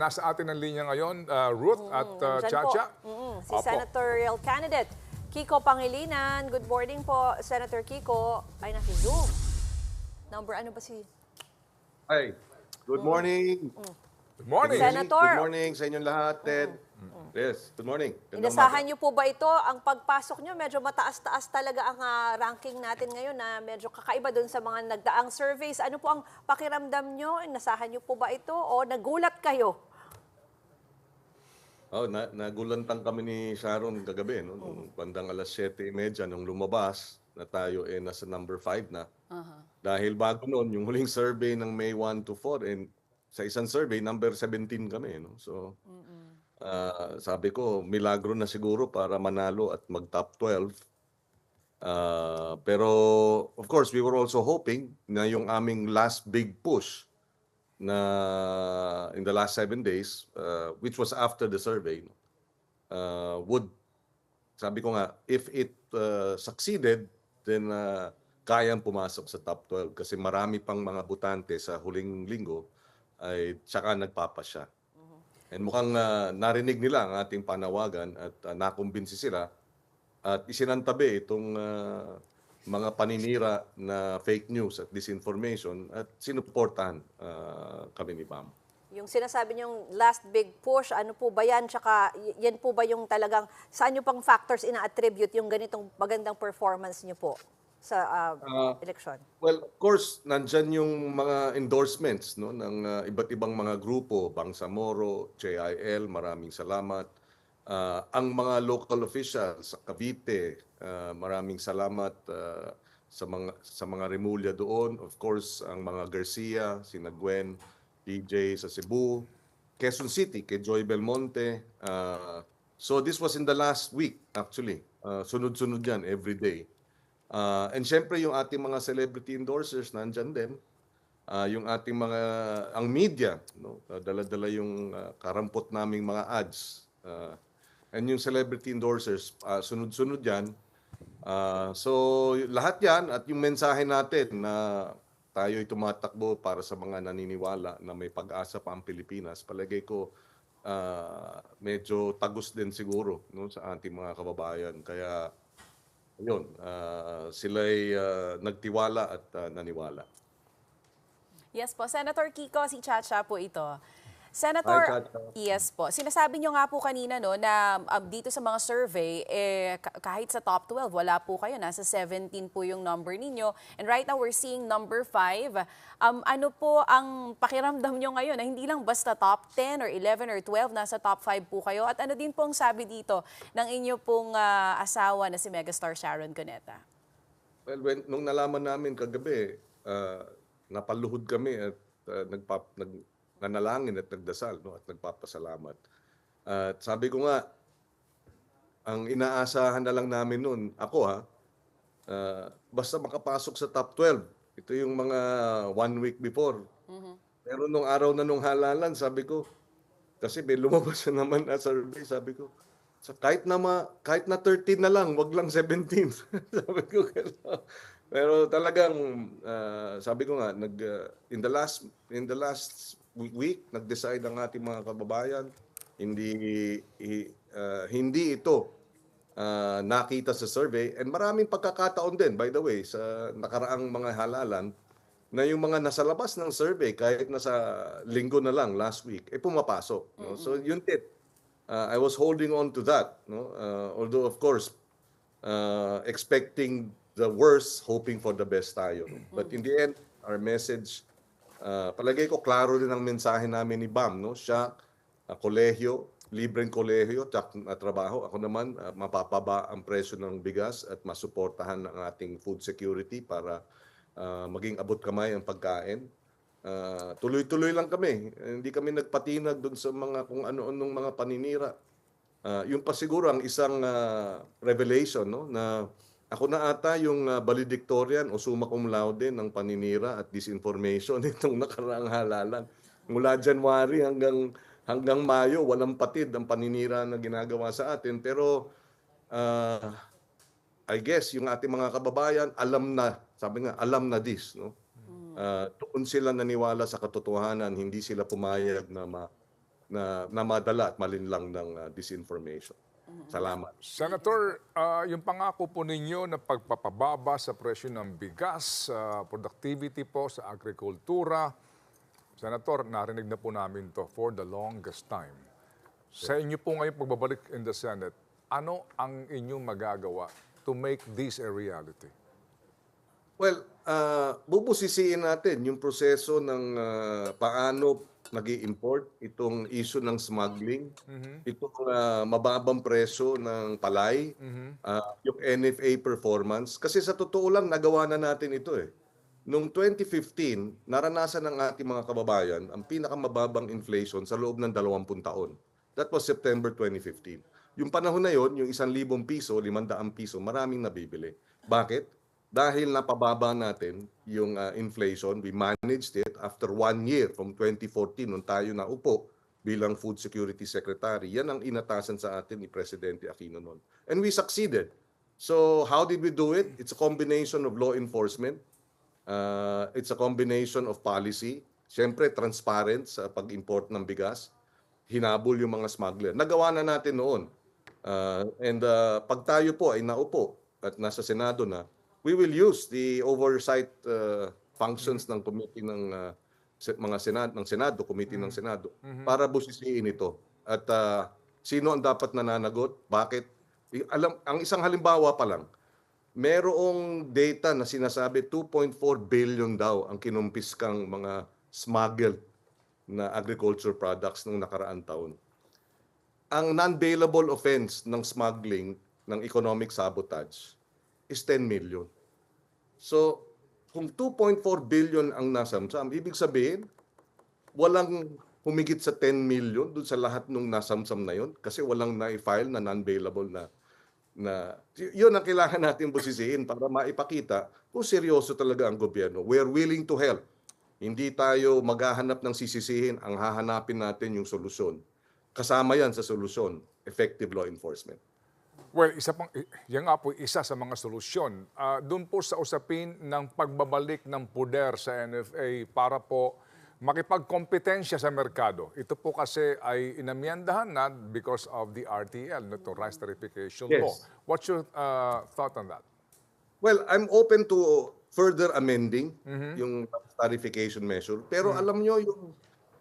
nasa atin ang linya ngayon, Ruth at Nandyan Chacha. po. Si Opo. senatorial candidate Kiko Pangilinan. Good morning po, Senator Kiko. Ay, nasa Zoom. Number ano ba si... Hi. Good morning. Good morning. Senator. Good morning sa inyong lahat, Ted. Yes, good morning. Inasahan niyo po ba ito? Ang pagpasok niyo, medyo mataas-taas talaga ang ranking natin ngayon na medyo kakaiba doon sa mga nagdaang surveys. Ano po ang pakiramdam niyo? Inasahan niyo po ba ito o nagulat kayo? Oh, nagulantang kami ni Sharon kagabi, no? Nung bandang alas 7:30 nung lumabas na tayo nasa number 5 na. Dahil bago noon, yung huling survey ng May 1 to 4, and sa isang survey, number 17 kami. No? So, sabi ko, milagro na siguro para manalo at mag-top 12. Pero, of course, we were also hoping na yung aming last big push na in the last 7 days, which was after the survey, would, sabi ko nga, if it succeeded, then kayang pumasok sa top 12 kasi marami pang mga butante sa huling linggo ay tsaka nagpapasya. And mukhang narinig nila ang ating panawagan at nakumbinsi sila at isinantabi itong mga paninira na fake news at disinformation at sinuportahan kami ni Pam. Yung sinasabi niyong last big push, ano po ba yan? Tsaka yan po ba yung talagang, saan niyo pang factors ina-attribute yung ganitong magandang performance niyo po sa eleksyon? Well, of course, nandyan yung mga endorsements, no, ng iba't ibang mga grupo, Bangsamoro, JIL, maraming salamat. Ang mga local officials sa Cavite, maraming salamat sa mga Remulla doon. Of course, ang mga Garcia, sina Gwen, DJ sa Cebu, Quezon City, kay Joy Belmonte. So this was in the last week, actually. Sunod-sunod yan, every day. And syempre yung ating mga celebrity endorsers nandyan din. Yung ating ang media, no? Dala-dala yung karampot naming mga ads. And yung celebrity endorsers, sunod-sunod yan. So lahat yan at yung mensahe natin na tayo'y tumatakbo para sa mga naniniwala na may pag-asa pa ang Pilipinas, palagay ko medyo tagus din siguro, no, sa ating mga kababayan. Kaya yun, sila'y nagtiwala at naniwala. Yes po. Senator Kiko, si Chacha po ito. Senator, Hi, Chacha. yes po. Sinasabi nyo nga po kanina no, na dito sa mga survey, kahit sa top 12, wala po kayo. Nasa 17 po yung number ninyo. And right now, we're seeing number 5. Ano po ang pakiramdam nyo ngayon na hindi lang basta top 10 or 11 or 12, nasa top 5 po kayo? At ano din po ang sabi dito ng inyo pong asawa na si megastar Sharon Cuneta? Well, nung nalaman namin kagabi, napaluhod kami at nanalangin at nagdasal, no, at nagpapasalamat. At sabi ko nga, ang inaasahan na lang namin noon, ako basta makapasok sa top 12. Ito yung mga 1 week before. Pero nung araw na nung halalan, sabi ko, kasi may lumabas na naman na survey, sabi ko, kahit na 13 na lang, wag lang 17. Sabi ko, pero talagang sabi ko nga, in the last week, nag-decide ang ating mga kababayan, hindi ito nakita sa survey. And maraming pagkakataon din, by the way, sa nakaraang mga halalan, na yung mga nasa labas ng survey, kahit nasa linggo na lang, last week, pumapasok. No? So yun it. I was holding on to that. No? Although, of course, expecting the worst, hoping for the best tayo. But in the end, our message, palagay ko, klaro din ang mensahe namin ni Bam. No? Siya, kolehiyo, libreng kolehiyo, trabaho. Ako naman, mapapaba ang presyo ng bigas at masuportahan ang ating food security para maging abot kamay ang pagkain. Tuloy-tuloy lang kami. Hindi kami nagpatinag doon sa mga kung ano-anong mga paninira. Yung pa siguro ang isang revelation, no, na ako na ata yung valedictorian o summa cum laude ng paninira at disinformation itong nakaraang halalan. Mula January hanggang Mayo, walang patid ang paninira na ginagawa sa atin. Pero I guess yung ating mga kababayan alam na, sabi nga, alam na this, no? Doon sila naniwala sa katotohanan, hindi sila pumayag na na madala at malinlang ng disinformation. Salamat. Senator, yung pangako po ninyo na pagpapababa sa presyo ng bigas, productivity po sa agrikultura, Senator, narinig na po namin to for the longest time. Sa inyo po ngayon pagbabalik in the Senate, ano ang inyong magagawa to make this a reality? Well, bubusisiin natin yung proseso ng paano nag-i-import itong issue ng smuggling, itong mababang presyo ng palay, yung NFA performance. Kasi sa totoo lang, nagawa na natin ito eh. Noong 2015, naranasan ng ating mga kababayan ang pinakamababang inflation sa loob ng 20 taon. That was September 2015. Yung panahon na yon, yung 1,000 piso, 500 piso, maraming nabibili. Bakit? Dahil napababa natin yung inflation, we managed it after 1 year from 2014 nung tayo naupo bilang Food Security Secretary. Yan ang inatasan sa atin ni Presidente Aquino noon. And we succeeded. So how did we do it? It's a combination of law enforcement. It's a combination of policy. Siyempre, transparent sa pag-import ng bigas. Hinabol yung mga smuggler. Nagawa na natin noon. Pag tayo po ay naupo at nasa Senado na, we will use the oversight functions ng committee ng Senado, committee ng Senado para busisiin ito. At sino ang dapat nananagot? Bakit? Ang isang halimbawa pa lang, merong data na sinasabi 2.4 billion daw ang kinumpiskang mga smuggled na agriculture products nung nakaraang taon. Ang non-bailable offense ng smuggling ng economic sabotage is 10 million. So, kung 2.4 billion ang nasamsam, ibig sabihin, walang humigit sa 10 million dun sa lahat ng nasamsam na yon kasi walang na-file na non-bailable na yun ang kailangan natin busisiin para maipakita kung seryoso talaga ang gobyerno. We're willing to help. Hindi tayo maghahanap ng sisisihin, ang hahanapin natin yung solusyon. Kasama yan sa solusyon, effective law enforcement. Well, yan nga po isa sa mga solusyon. Doon po sa usapin ng pagbabalik ng puder sa NFA para po makipagkompetensya sa merkado. Ito po kasi ay inamyandahan na because of the RTL, no, to Rice Tarification Yes. Law. What's your thought on that? Well, I'm open to further amending yung tarification measure. Pero alam nyo,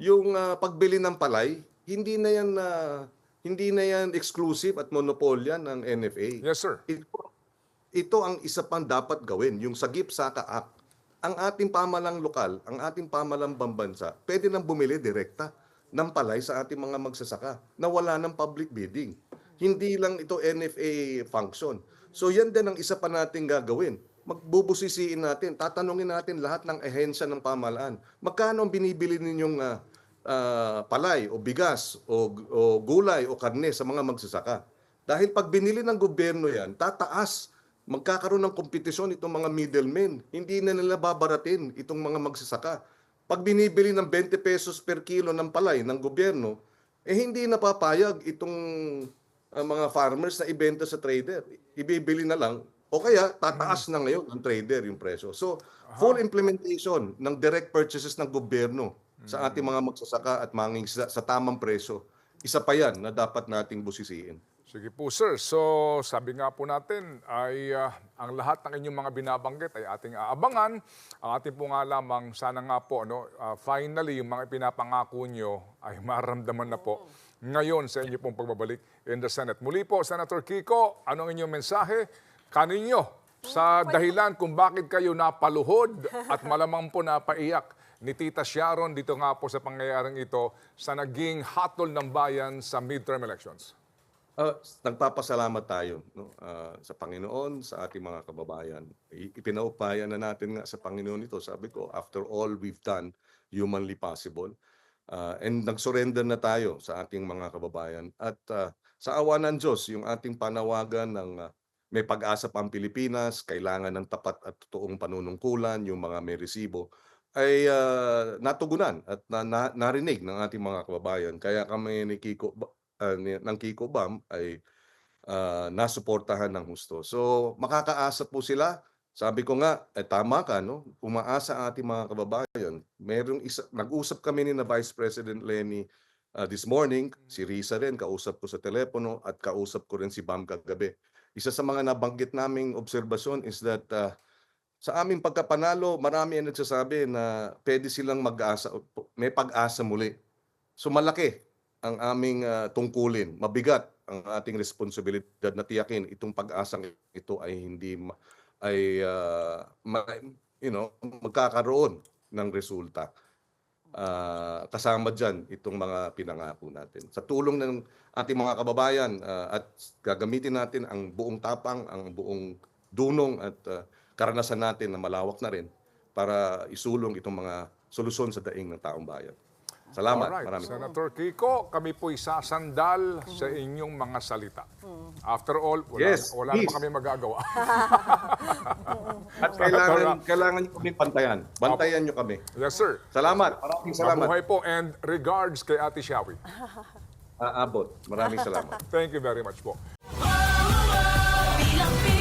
yung pagbili ng palay, hindi na yan exclusive at monopolya ng NFA. Yes, sir. Ito ang isa pang dapat gawin, yung Sagip Saka Act. Ang ating pamalang lokal, ang ating pamalang pambansa, pwede nang bumili direkta ng palay sa ating mga magsasaka na wala ng public bidding. Hindi lang ito NFA function. So yan din ang isa pa nating gagawin. Magbubusisiin natin, tatanungin natin lahat ng ahensya ng pamahalaan. Magkano ang binibili ninyong palay o bigas o gulay o karne sa mga magsasaka? Dahil pag binili ng gobyerno yan, tataas. Magkakaroon ng kompetisyon itong mga middlemen. Hindi na nila babaratin itong mga magsasaka. Pag binibili ng 20 pesos per kilo ng palay ng gobyerno, hindi napapayag itong mga farmers na ibenta sa trader. Ibibili na lang o kaya tataas na ngayon ng trader yung presyo. So, full implementation ng direct purchases ng gobyerno sa ating mga magsasaka at mangingisda sa tamang presyo. Isa pa yan na dapat nating busisiin. Sige po, sir. So, sabi nga po natin ay ang lahat ng inyong mga binabanggit ay ating aabangan. Ang ating po nga lamang, sana nga po, finally, yung mga pinapangako nyo ay maramdaman na po ngayon sa inyo pong pagbabalik in the Senate. Muli po, Senator Kiko, anong inyong mensahe kaninyo sa dahilan kung bakit kayo napaluhod at malamang po napaiyak ni Tita Sharon dito nga po sa pangyayaring ito sa naging hatol ng bayan sa midterm elections? Nagpapasalamat tayo sa Panginoon, sa ating mga kababayan. Ipinaupaya na natin nga sa Panginoon ito. Sabi ko, after all we've done, humanly possible. And nag-surrender na tayo sa ating mga kababayan. At sa awa ng Diyos, yung ating panawagan ng may pag-asa pa ang Pilipinas, kailangan ng tapat at totoong panunungkulan, yung mga may resibo, ay natugunan at narinig ng ating mga kababayan. Kaya kami ni Kiko ng Kiko Bam ay nasuportahan ng husto. So makakaasa po sila. Sabi ko nga, tama ka, no? Umaasa ang ating mga kababayan. Nag-usap kami ni na Vice President Lenny this morning, si Risa rin, kausap ko sa telepono at kausap ko rin si Bam kagabi. Isa sa mga nabanggit naming obserbasyon is that sa aming pagkapanalo, marami ang nagsasabi na pwede silang mag-asa, may pag-asa muli. So malaki ang aming tungkulin. Mabigat ang ating responsibilidad na tiyakin itong pag-asang ito ay hindi magkakaroon ng resulta. Kasama dyan itong mga pinangako natin. Sa tulong ng ating mga kababayan at gagamitin natin ang buong tapang, ang buong dunong at karanasan natin na malawak na rin para isulong itong mga solusyon sa daing ng taong bayan. Salamat. Alright, Maraming Senator Kiko, kami po'y sasandal sa inyong mga salita. After all, wala please. naman kami magagawa. At kailangan nyo kami pantayan. Bantayan nyo kami. Yes, sir. Salamat. Maraming salamat. Mabuhay po and regards kay Ate Shawi. Aabot. Maraming salamat. Thank you very much po. Bilang